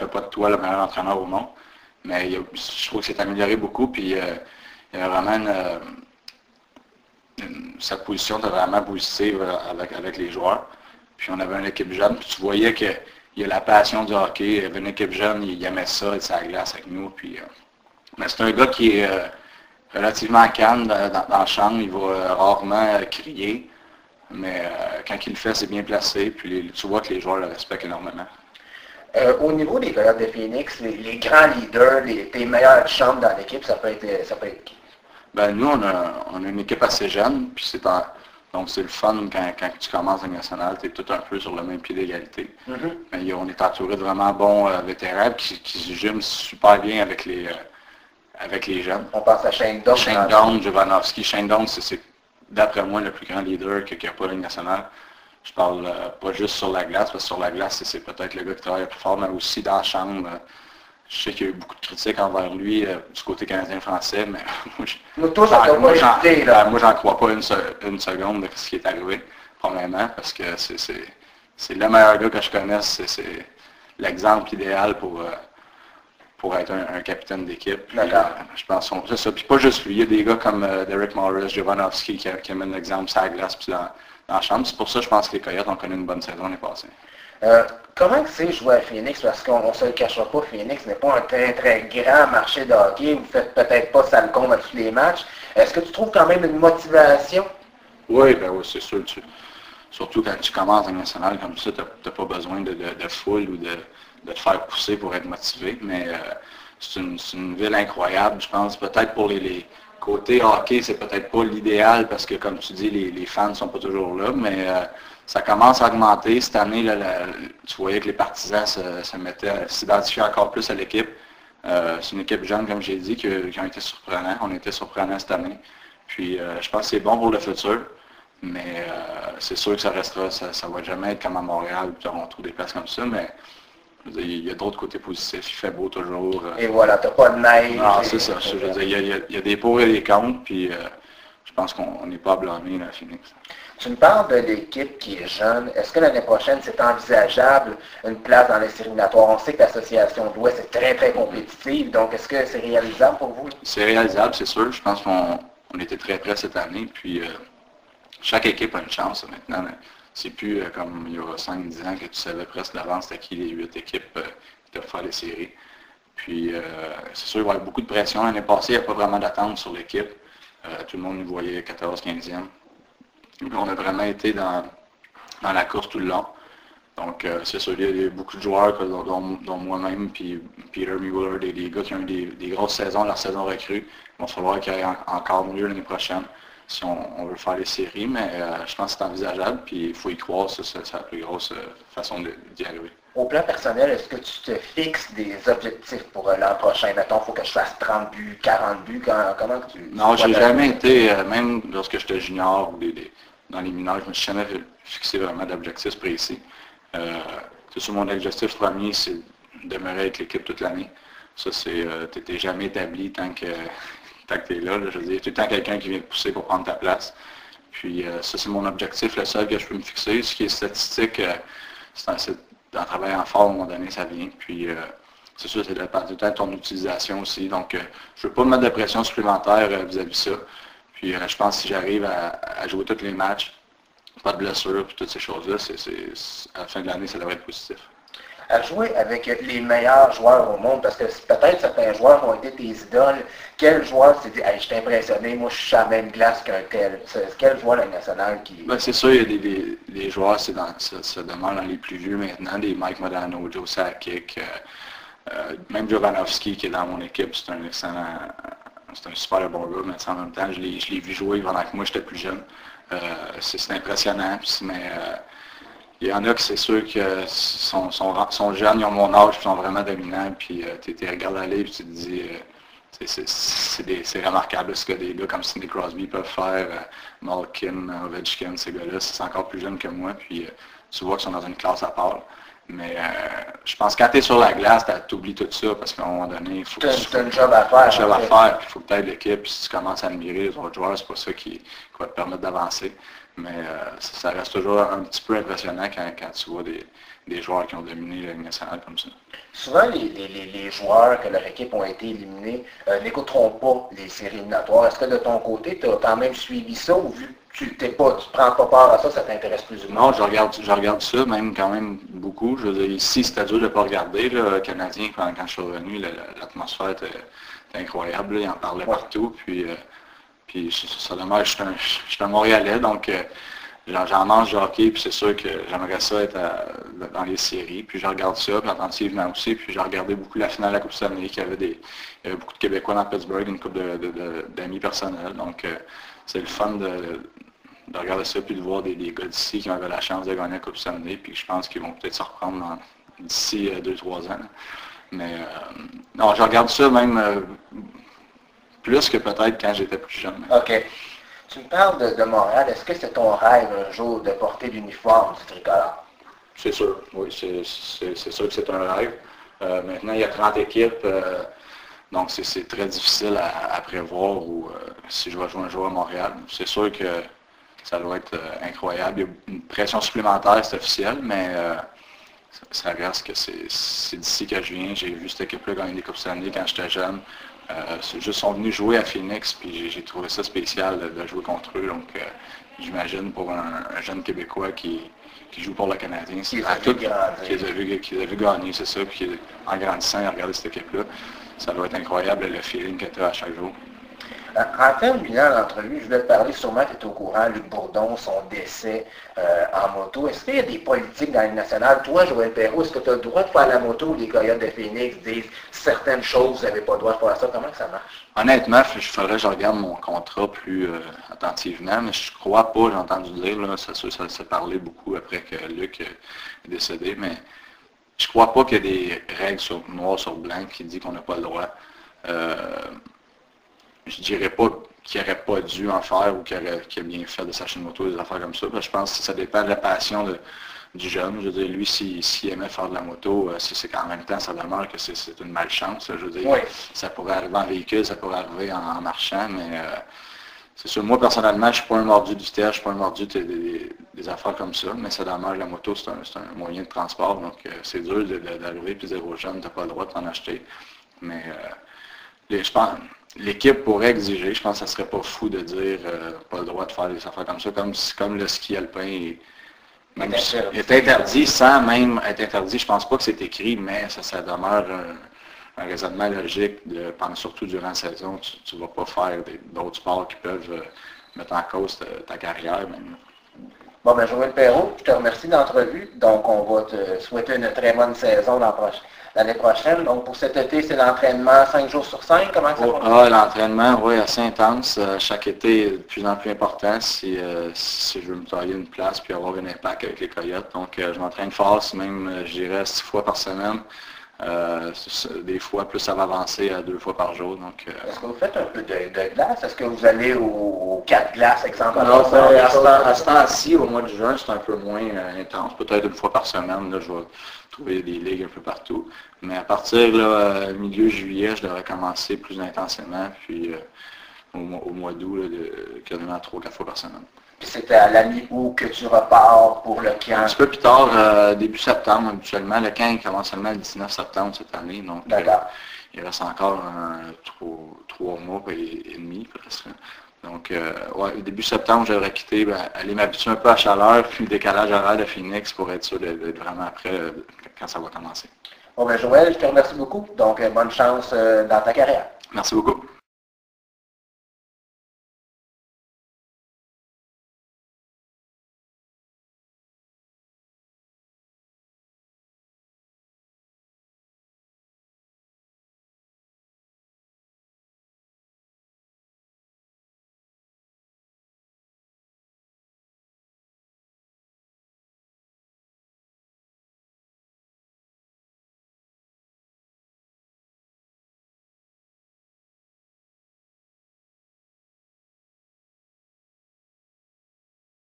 fait pas de toi le meilleur entraîneur au monde. Mais je trouve que c'est amélioré beaucoup, puis il y a vraiment sa position était vraiment positive avec les joueurs. Puis on avait une équipe jeune, puis tu voyais qu'il y a la passion du hockey. Il y avait une équipe jeune, il aimait ça, être sur la glace avec nous. Puis, mais c'est un gars qui est relativement calme dans la chambre, il va rarement crier. Mais quand il le fait, c'est bien placé, puis tu vois que les joueurs le respectent énormément. Au niveau des Coyotes de Phoenix, les grands leaders, tes meilleures chambres dans l'équipe, ça peut être qui? Ben nous, on a une équipe assez jeune, puis donc c'est le fun quand tu commences en national, tu es tout un peu sur le même pied d'égalité. Mm-hmm. Mais on est entouré de vraiment bons vétérans qui se giment super bien avec les jeunes. On pense à Shane Doan. Shane Doan, Jovanovski. Shane Doan, c'est d'après moi le plus grand leader qu'il n'y a pas la Ligue nationale. Je parle pas juste sur la glace, parce que sur la glace, c'est peut-être le gars qui travaille le plus fort, mais aussi dans la chambre. Je sais qu'il y a eu beaucoup de critiques envers lui du côté canadien-français, mais moi, j'en crois pas une seconde de ce qui est arrivé, premièrement, parce que c'est le meilleur gars que je connaisse, c'est l'exemple idéal pour être un capitaine d'équipe. Je pense que c'est ça. Puis pas juste lui, il y a des gars comme Derek Morris, Jovanovski qui amènent l'exemple sur la glace puis dans la chambre. C'est pour ça que je pense que les Coyotes ont connu une bonne saison l'année passée. Comment c'est jouer à Phoenix? Parce qu'on ne se le cachera pas, Phoenix n'est pas un très très grand marché de hockey. Vous ne faites peut-être pas ça le compte à tous les matchs. Est-ce que tu trouves quand même une motivation? Oui, c'est sûr. Surtout quand tu commences en national comme ça, tu n'as pas besoin de foule ou de te faire pousser pour être motivé. Mais c'est une ville incroyable, je pense. Peut-être pour les côtés hockey, c'est peut-être pas l'idéal parce que, comme tu dis, les fans ne sont pas toujours là. Mais ça commence à augmenter. Cette année, tu voyais que les partisans s'identifiaient encore plus à l'équipe. C'est une équipe jeune, comme j'ai dit, qui ont été surprenants. On était surprenants cette année. Puis je pense que c'est bon pour le futur. Mais c'est sûr que ça restera, ça ne va jamais être comme à Montréal ou Toronto, des places comme ça. Mais il y a d'autres côtés positifs. Il fait beau toujours. Et voilà, tu n'as pas de neige. Non, c'est ça. Je veux dire, il y a des pour et des contre. Puis je pense qu'on n'est pas à blâmer à Phoenix. Tu me parles de l'équipe qui est jeune. Est-ce que l'année prochaine, c'est envisageable une place dans les séries éliminatoires? On sait que l'association de l'Ouest est très, très compétitive. Donc, est-ce que c'est réalisable pour vous? C'est réalisable, c'est sûr. Je pense qu'on était très près cette année. Puis, chaque équipe a une chance maintenant. C'est plus comme il y aura 5-10 ans que tu savais presque d'avance c'était qui les 8 équipes qui devaient faire les séries. Puis, c'est sûr qu'il va y avoir beaucoup de pression. L'année passée, il n'y a pas vraiment d'attente sur l'équipe. Tout le monde nous voyait 14-15e. On a vraiment été dans la course tout le long. Donc, c'est sûr, il y a beaucoup de joueurs, dont moi-même, puis Peter Mueller, des gars qui ont eu des grosses saisons, leur saison recrue. Il va falloir qu'il y ait encore mieux l'année prochaine si on veut faire les séries, mais je pense que c'est envisageable, puis il faut y croire, c'est la plus grosse façon d'y arriver. Au plan personnel, est-ce que tu te fixes des objectifs pour l'an prochain? Mettons, il faut que je fasse 30 buts, 40 buts, comment tu... Non, j'ai jamais été, même lorsque j'étais junior ou dans les mineurs, je me suis jamais fixé vraiment d'objectifs précis. C'est sûr, mon objectif premier, c'est de demeurer avec l'équipe toute l'année. Ça, t'es jamais établi tant que tu es là. Je veux dire, tout le temps quelqu'un qui vient te pousser pour prendre ta place. Puis ça, c'est mon objectif, le seul que je peux me fixer. Ce qui est statistique, c'est en travaillant fort, à un moment donné, ça vient. Puis c'est sûr, c'est tout le temps de ton utilisation aussi. Donc, je ne veux pas me mettre de pression supplémentaire vis-à-vis de ça. Puis je pense que si j'arrive à jouer tous les matchs, pas de blessures, puis toutes ces choses-là, à la fin de l'année, ça devrait être positif. À jouer avec les meilleurs joueurs au monde, parce que peut-être certains joueurs ont été tes idoles. Quel joueur s'est dit, hey, je suis impressionné, moi je suis à la même glace qu'un tel? Quel joueur la nationale qui... Ben, c'est sûr, il y a des joueurs, ça demande dans les plus vieux maintenant, des Mike Modano, Joe Sakic, même Jovanovski qui est dans mon équipe, c'est un excellent, c'est un super bon gars, mais en même temps, je l'ai vu jouer pendant que moi j'étais plus jeune. C'est impressionnant, mais il y en a que c'est sûr que sont jeunes, ils ont mon âge, ils sont vraiment dominants, puis tu regardes aller, puis tu te dis, c'est remarquable ce que des gars comme Sidney Crosby peuvent faire, Malkin, Ovechkin, ces gars-là, c'est encore plus jeune que moi, puis tu vois qu'ils sont dans une classe à part. Mais je pense que quand tu es sur la glace, tu oublies tout ça, parce qu'à un moment donné, il faut que tu un job à faire. Un job à faire, puis il faut que tu aides l'équipe, puis si tu commences à admirer les autres joueurs, c'est pas ça qui va te permettre d'avancer. Mais ça reste toujours un petit peu impressionnant quand tu vois des joueurs qui ont dominé la Ligue nationale comme ça. Souvent, les joueurs que leur équipe ont été éliminés n'écouteront pas les séries éliminatoires. Est-ce que de ton côté, tu as quand même suivi ça ou vu que tu ne prends pas part à ça, ça t'intéresse plus ou moins? Non, je regarde ça, même quand même beaucoup. Je veux dire, ici, c'était dur de ne pas regarder. Là, le Canadien, quand je suis revenu, l'atmosphère était incroyable. Là, il en parlait partout. Puis ça demeure, je suis un Montréalais, donc j'en mange du hockey, puis c'est sûr que j'aimerais ça être dans les séries. Puis je regarde ça, puis attentivement aussi. Puis j'ai regardé beaucoup la finale de la Coupe Stanley, il y avait beaucoup de Québécois dans Pittsburgh, une couple d'amis personnels. Donc c'est le fun de regarder ça, puis de voir des gars d'ici qui ont eu la chance de gagner la Coupe Stanley, puis je pense qu'ils vont peut-être se reprendre d'ici 2-3 ans. Mais non, je regarde ça même plus que peut-être quand j'étais plus jeune. OK. Tu me parles de Montréal. Est-ce que c'est ton rêve un jour de porter l'uniforme du tricolore? C'est sûr, oui, c'est sûr que c'est un rêve. Maintenant, il y a 30 équipes, donc c'est très difficile à prévoir si je vais jouer un jour à Montréal. C'est sûr que ça doit être incroyable. Il y a une pression supplémentaire, c'est officiel, mais ça reste que c'est d'ici que je viens. J'ai vu cette équipe-là gagner des Coupes Stanley quand j'étais jeune. Ils sont venus jouer à Phoenix, puis j'ai trouvé ça spécial de jouer contre eux. Donc, j'imagine pour un jeune Québécois qui joue pour le Canadien, c'est à tout qu'ils a vu gagner, c'est ça. Puis en grandissant, il a regardé cette équipe-là. Ça doit être incroyable le feeling que tu as à chaque jour. En terminant l'entrevue, je voulais te parler, sûrement tu es au courant, Luc Bourdon, son décès en moto. Est-ce qu'il y a des politiques dans la Ligue nationale? Toi, Joël Perreault, est-ce que tu as le droit de faire la moto où les Coyotes de Phoenix disent certaines choses, vous n'avez pas le droit de faire ça? Comment ça marche? Honnêtement, il faudrait que je regarde mon contrat plus attentivement, mais je crois pas, j'ai entendu dire, là, ça s'est parlé beaucoup après que Luc est décédé, mais je crois pas qu'il y ait des règles noir sur blanc qui disent qu'on n'a pas le droit. Je dirais pas qu'il n'aurait pas dû en faire ou qu'il a bien fait de s'acheter une moto, des affaires comme ça. Parce que je pense que ça dépend de la passion du jeune. Je veux dire, lui, s'il aimait faire de la moto, c'est qu'en même temps, ça demeure que c'est une malchance. Je veux dire, ça pourrait arriver en véhicule, ça pourrait arriver en marchant, mais c'est sûr, moi, personnellement, je ne suis pas un mordu du terre, je ne suis pas un mordu des affaires comme ça, mais ça demeure, la moto, c'est un moyen de transport, donc c'est dur d'arriver et de dire aux jeunes, tu n'as pas le droit de t'en acheter. Mais je pense... L'équipe pourrait exiger, je pense que ça serait pas fou de dire pas le droit de faire des affaires comme ça, comme le ski alpin est interdit sans même être interdit. Je pense pas que c'est écrit, mais ça demeure un raisonnement logique, surtout durant la saison. Tu ne vas pas faire d'autres sports qui peuvent mettre en cause ta carrière. Même. Bon, ben Joël Perreault, je te remercie de l'entrevue. Donc, on va te souhaiter une très bonne saison l'année prochaine. Donc, pour cet été, c'est l'entraînement 5 jours sur 5. Comment ça fonctionne? L'entraînement, oui, assez intense. Chaque été est de plus en plus important si je veux me tailler une place puis avoir un impact avec les Coyotes. Donc, je m'entraîne fort, même, je dirais, 6 fois par semaine. Des fois, plus ça va avancer à 2 fois par jour. Est-ce que vous faites un peu de glace? Est-ce que vous allez aux 4 glaces, exemple? Non, à ce temps-ci, au mois de juin, c'est un peu moins intense. Peut-être 1 fois par semaine, là, je vais trouver des ligues un peu partout. Mais à partir milieu juillet, je devrais commencer plus intensément. Puis au mois d'août, quasiment 3-4 fois par semaine. Puis c'était à la mi-août que tu repars pour le camp? Un petit peu plus tard, début septembre habituellement. Le camp commence seulement le 19 septembre cette année. Donc il reste encore 3 mois et demi presque. Donc début septembre, j'aurais quitté, aller m'habituer un peu à la chaleur, puis le décalage horaire de Phoenix pour être sûr d'être vraiment prêt quand ça va commencer. Bon, ben Joël, je te remercie beaucoup. Donc bonne chance dans ta carrière. Merci beaucoup.